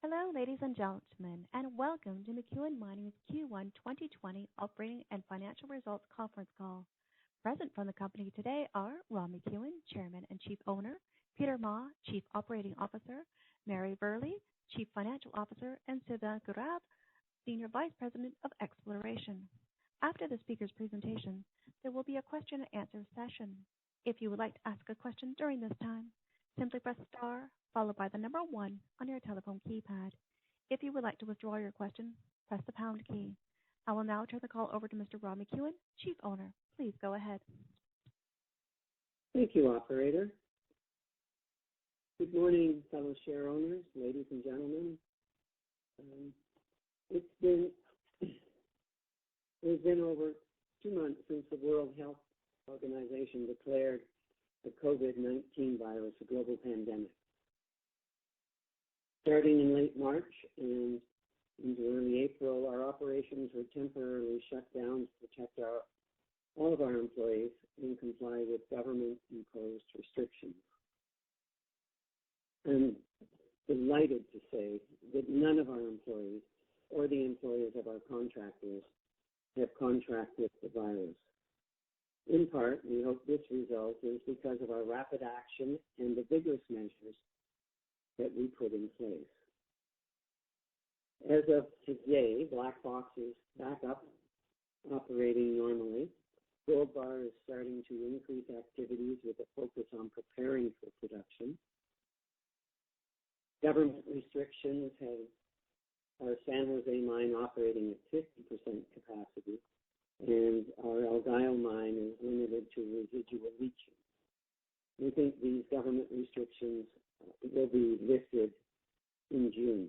Hello, ladies and gentlemen, and welcome to McEwen Mining's Q1 2020 Operating and Financial Results Conference Call. Present from the company today are Ron McEwen, Chairman and Chief Owner, Peter Ma, Chief Operating Officer, Mary Verley, Chief Financial Officer, and Sylvain Gourab, Senior Vice President of Exploration. After the speaker's presentation, there will be a question and answer session. If you would like to ask a question during this time, simply press star followed by the number 1 on your telephone keypad. If you would like to withdraw your question, press the pound key. I will now turn the call over to Mr. Ron McEwen, Chief Owner. Please go ahead. Thank you, Operator. Good morning, fellow share owners, ladies and gentlemen. It's been over 2 months since the World Health Organization declared the COVID-19 virus a global pandemic. Starting in late March and into early April, our operations were temporarily shut down to protect all of our employees and comply with government-imposed restrictions. I'm delighted to say that none of our employees or the employees of our contractors have contracted the virus. In part, we hope this result is because of our rapid action and the vigorous measures that we put in place. As of today, Black Fox is back up, operating normally. Gold Bar is starting to increase activities with a focus on preparing for production. Government restrictions have our San Jose mine operating at 50% capacity, and our El Gallo mine is limited to residual leaching. We think these government restrictions will be lifted in June.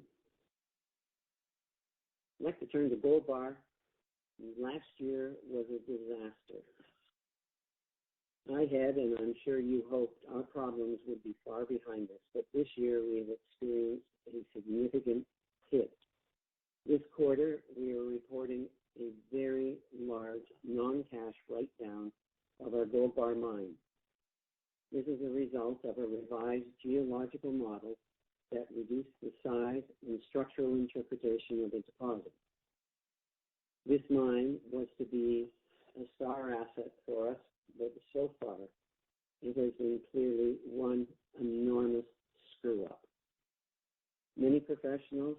I'd like to turn to Gold Bar. Last year was a disaster. I had, and I'm sure you hoped, our problems would be far behind us, but this year we have experienced a significant hit. This quarter, we are reporting a very large non-cash write-down of our Gold Bar mine. This is a result of a revised geological model that reduced the size and structural interpretation of the deposit. This mine was to be a star asset for us, but so far it has been clearly one enormous screw-up. Many professionals,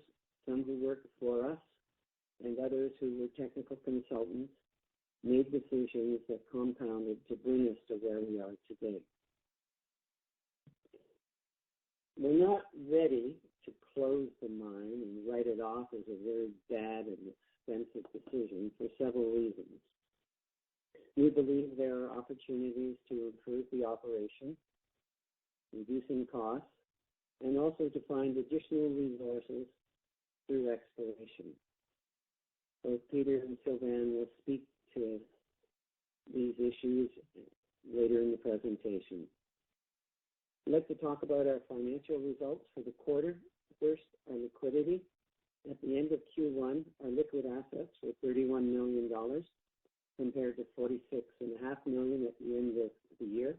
some who worked for us and others who were technical consultants, made decisions that compounded to bring us to where we are today. We're not ready to close the mine and write it off as a very bad and expensive decision for several reasons. We believe there are opportunities to improve the operation, reducing costs, and also to find additional resources through exploration. Both Peter and Sylvain will speak to these issues later in the presentation. I'd like to talk about our financial results for the quarter. First, our liquidity. At the end of Q1, our liquid assets were $31 million compared to $46.5 million at the end of the year.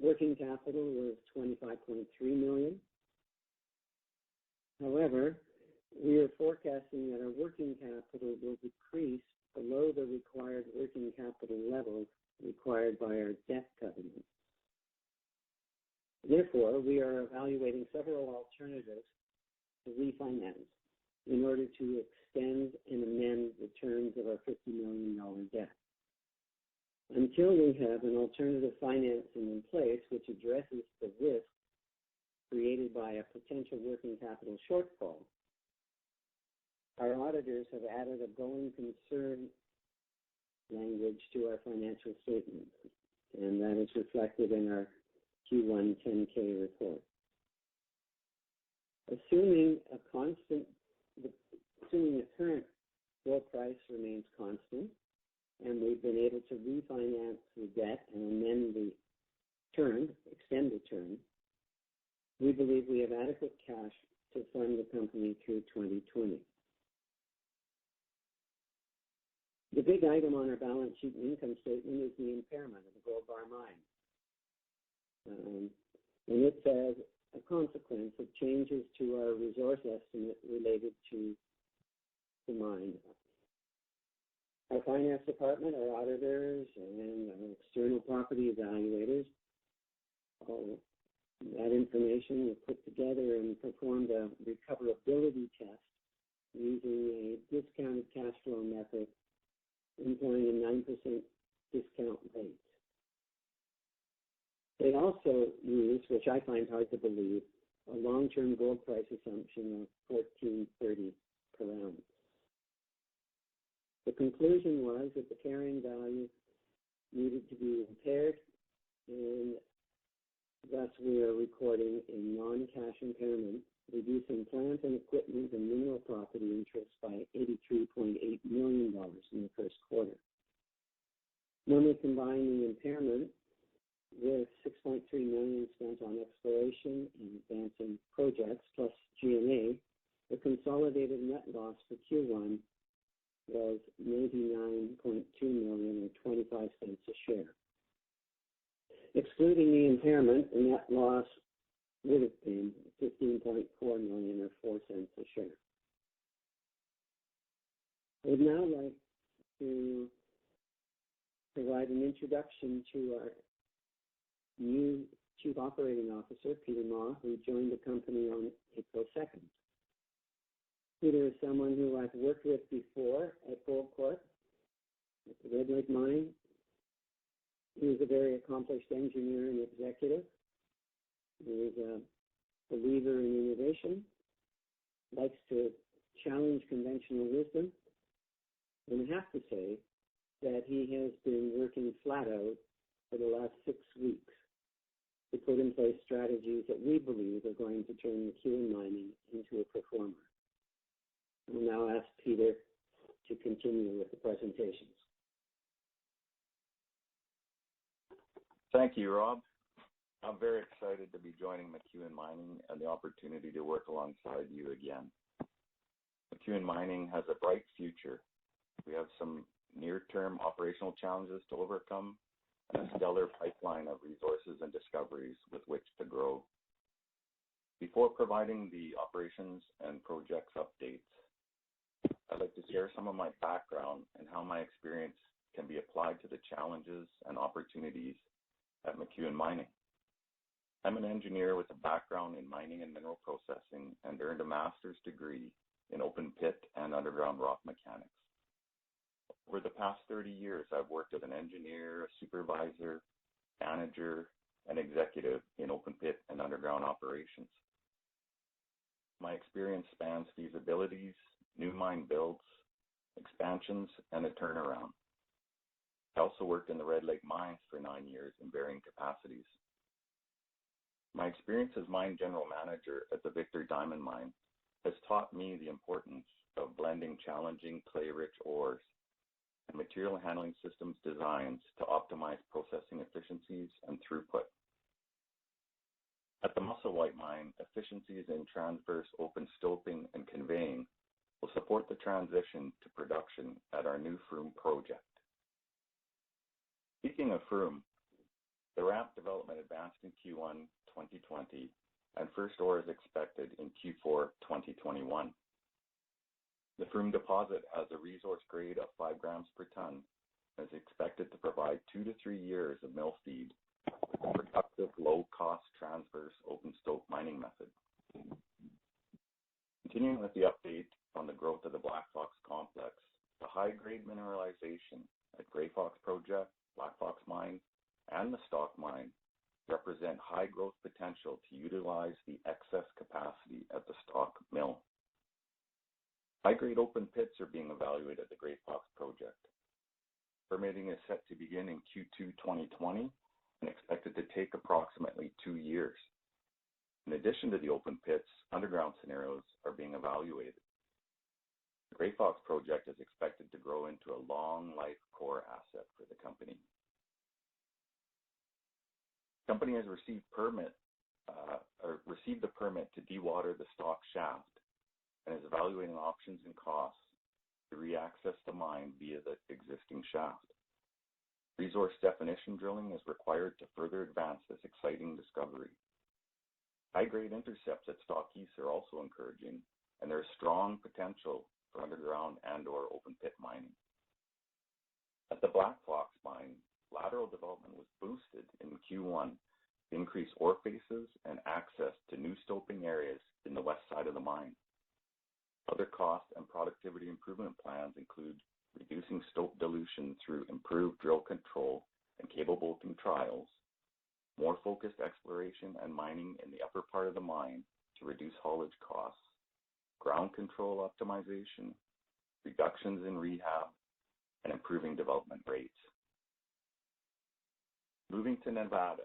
Working capital was $25.3 million. However, we are forecasting that our working capital will decrease below the required working capital levels required by our debt covenant. Therefore, we are evaluating several alternatives to refinance in order to extend and amend the terms of our $50 million debt. Until we have an alternative financing in place which addresses the risk created by a potential working capital shortfall, our auditors have added a going concern language to our financial statements, and that is reflected in our Q1 10-K report. Assuming the current gold price remains constant, and we've been able to refinance the debt and amend the term, extend the term, we believe we have adequate cash to fund the company through 2020. The big item on our balance sheet and income statement is the impairment of the Gold Bar mine. And it says a consequence of changes to our resource estimate related to the mine. Our finance department, our auditors, and our external property evaluators, all that information was put together and performed a recoverability test using a discounted cash flow method employing a 9% discount rate. They also used, which I find hard to believe, a long-term gold price assumption of $1,430 per ounce. The conclusion was that the carrying value needed to be impaired, and thus we are recording a non-cash impairment, reducing plant and equipment and mineral property interest by $83.8 million in the first quarter. When we combine the impairment with $6.3 million spent on exploration and advancing projects plus G&A, the consolidated net loss for Q1 was $99.2 million or 25 cents a share. Excluding the impairment, the net loss would have been $15.4 million or 4 cents a share. I would now like to provide an introduction to our new Chief Operating Officer, Peter Ma, who joined the company on April 2nd. Peter is someone who I've worked with before at Goldcorp, at the Red Lake Mine. He is a very accomplished engineer and executive. He is a believer in innovation, likes to challenge conventional wisdom, and I have to say that he has been working flat out for the last 6 weeks to put in place strategies that we believe are going to turn McEwen Mining into a performer. I will now ask Peter to continue with the presentations. Thank you, Rob. I'm very excited to be joining McEwen Mining and the opportunity to work alongside you again. McEwen Mining has a bright future. We have some near-term operational challenges to overcome and a stellar pipeline of resources and discoveries with which to grow. Before providing the operations and projects updates, I'd like to share some of my background and how my experience can be applied to the challenges and opportunities at McEwen Mining. I'm an engineer with a background in mining and mineral processing and earned a master's degree in open pit and underground rock mechanics. Over the past 30 years, I've worked as an engineer, a supervisor, manager, and executive in open pit and underground operations. My experience spans feasibilities, new mine builds, expansions, and a turnaround. I also worked in the Red Lake mines for 9 years in varying capacities. My experience as mine general manager at the Victor Diamond Mine has taught me the importance of blending challenging clay-rich ores and material handling systems designs to optimize processing efficiencies and throughput. At the Musselwhite Mine, efficiencies in transverse open stoping and conveying will support the transition to production at our new Froome project. Speaking of Froome, the ramp development advanced in Q1 2020 and first ore is expected in Q4 2021. The Froome deposit has a resource grade of 5 grams per ton and is expected to provide 2 to 3 years of mill feed with a productive, low-cost transverse open stope mining method. Continuing with the update on the growth of the Black Fox complex, the high-grade mineralization at Grey Fox Project, Black Fox Mine, and the Stock Mine represent high growth potential to utilize the excess capacity at the Stock Mill. High-grade open pits are being evaluated at the Grey Fox Project. Permitting is set to begin in Q2 2020 and expected to take approximately 2 years. In addition to the open pits, underground scenarios are being evaluated. The Grey Fox Project is expected to grow into a long-life core asset for the company. The company has received the permit to dewater the Stock shaft and is evaluating options and costs to re-access the mine via the existing shaft. Resource definition drilling is required to further advance this exciting discovery. High-grade intercepts at Stock East are also encouraging, and there is strong potential for underground and/or open-pit mining. At the Black Fox mine, lateral development was boosted in Q1 to increase ore faces and access to new stoping areas in the west side of the mine. Other cost and productivity improvement plans include reducing stope dilution through improved drill control and cable bolting trials, more focused exploration and mining in the upper part of the mine to reduce haulage costs, ground control optimization, reductions in rehab, and improving development rates. Moving to Nevada,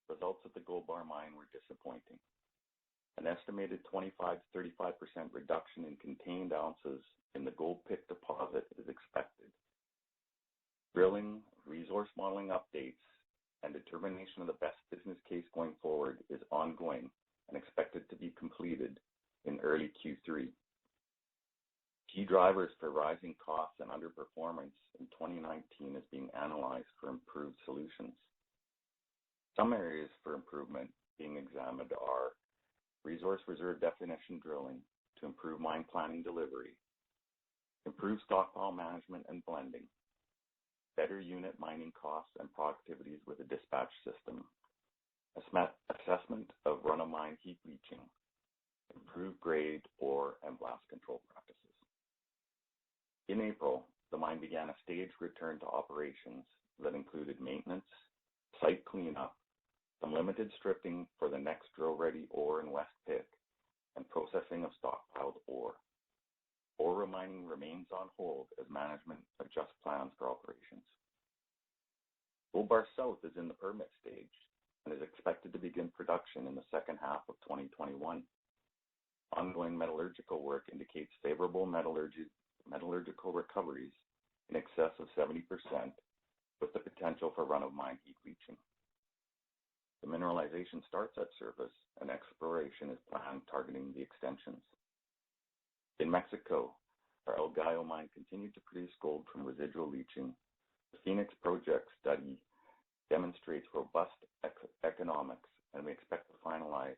results at the Gold Bar mine were disappointing. An estimated 25 to 35% reduction in contained ounces in the gold pit deposit is expected. Drilling, resource modeling updates, and determination of the best business case going forward is ongoing and expected to be completed in early Q3. Key drivers for rising costs and underperformance in 2019 is being analyzed for improved solutions. Some areas for improvement being examined are resource reserve definition drilling to improve mine planning delivery, improve stockpile management and blending, better unit mining costs and productivities with a dispatch system, assessment of run-of-mine heap leaching, improved grade, ore, and blast control practices. In April, the mine began a staged return to operations that included maintenance, site cleanup, some limited stripping for the next drill-ready ore in West Pit, and processing of stockpiled ore. Ore mining remains on hold as management adjusts plans for operations. Gold Bar South is in the permit stage and is expected to begin production in the second half of 2021. Ongoing metallurgical work indicates favorable metallurgical recoveries in excess of 70%, with the potential for run-of-mine heap leaching. The mineralization starts at surface, and exploration is planned targeting the extensions. In Mexico, our El Gallo mine continued to produce gold from residual leaching. The Phoenix project study demonstrates robust economics, and we expect to finalize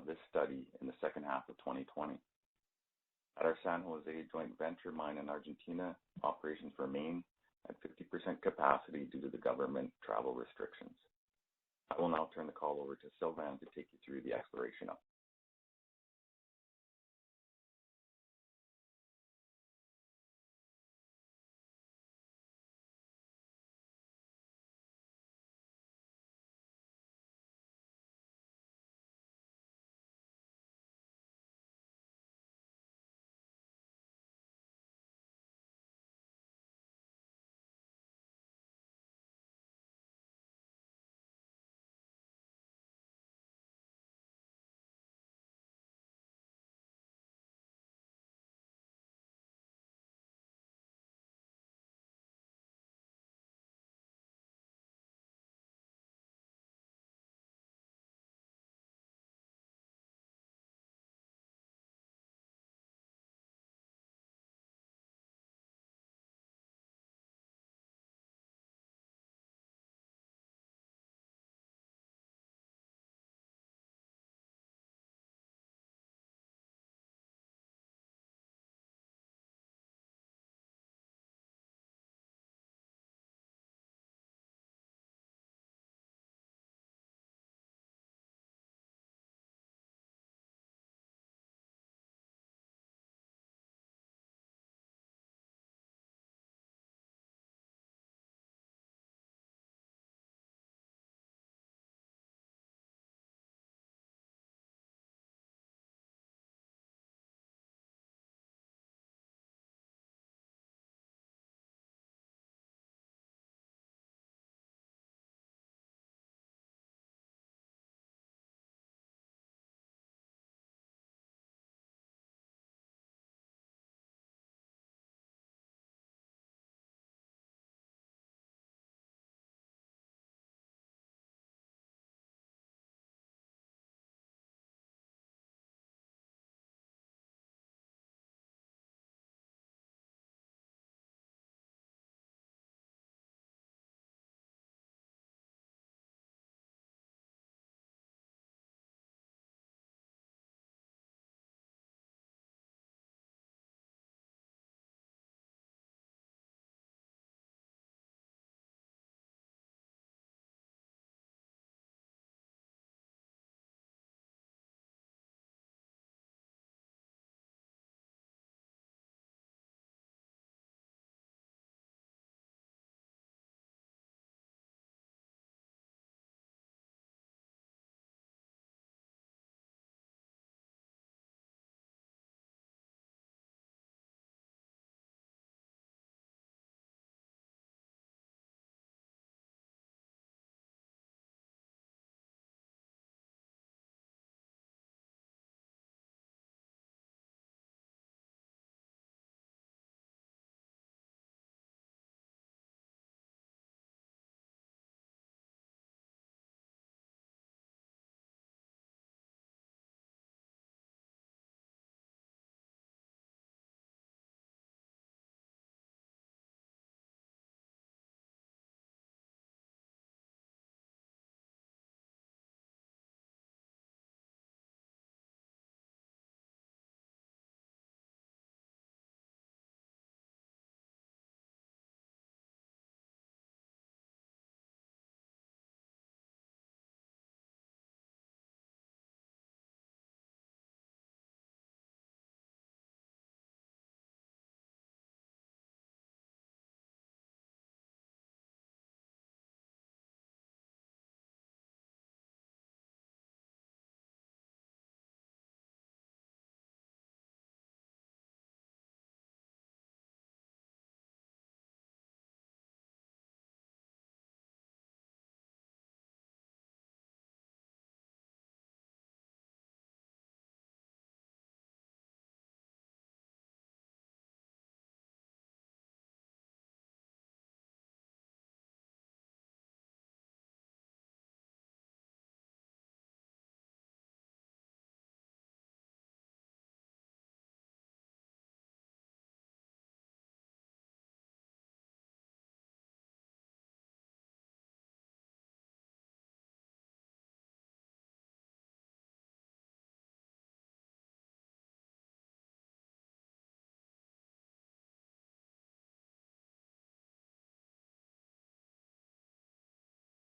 this study in the second half of 2020. At our San Jose joint venture mine in Argentina, operations remain at 50% capacity due to the government travel restrictions. I will now turn the call over to Sylvain to take you through the exploration update.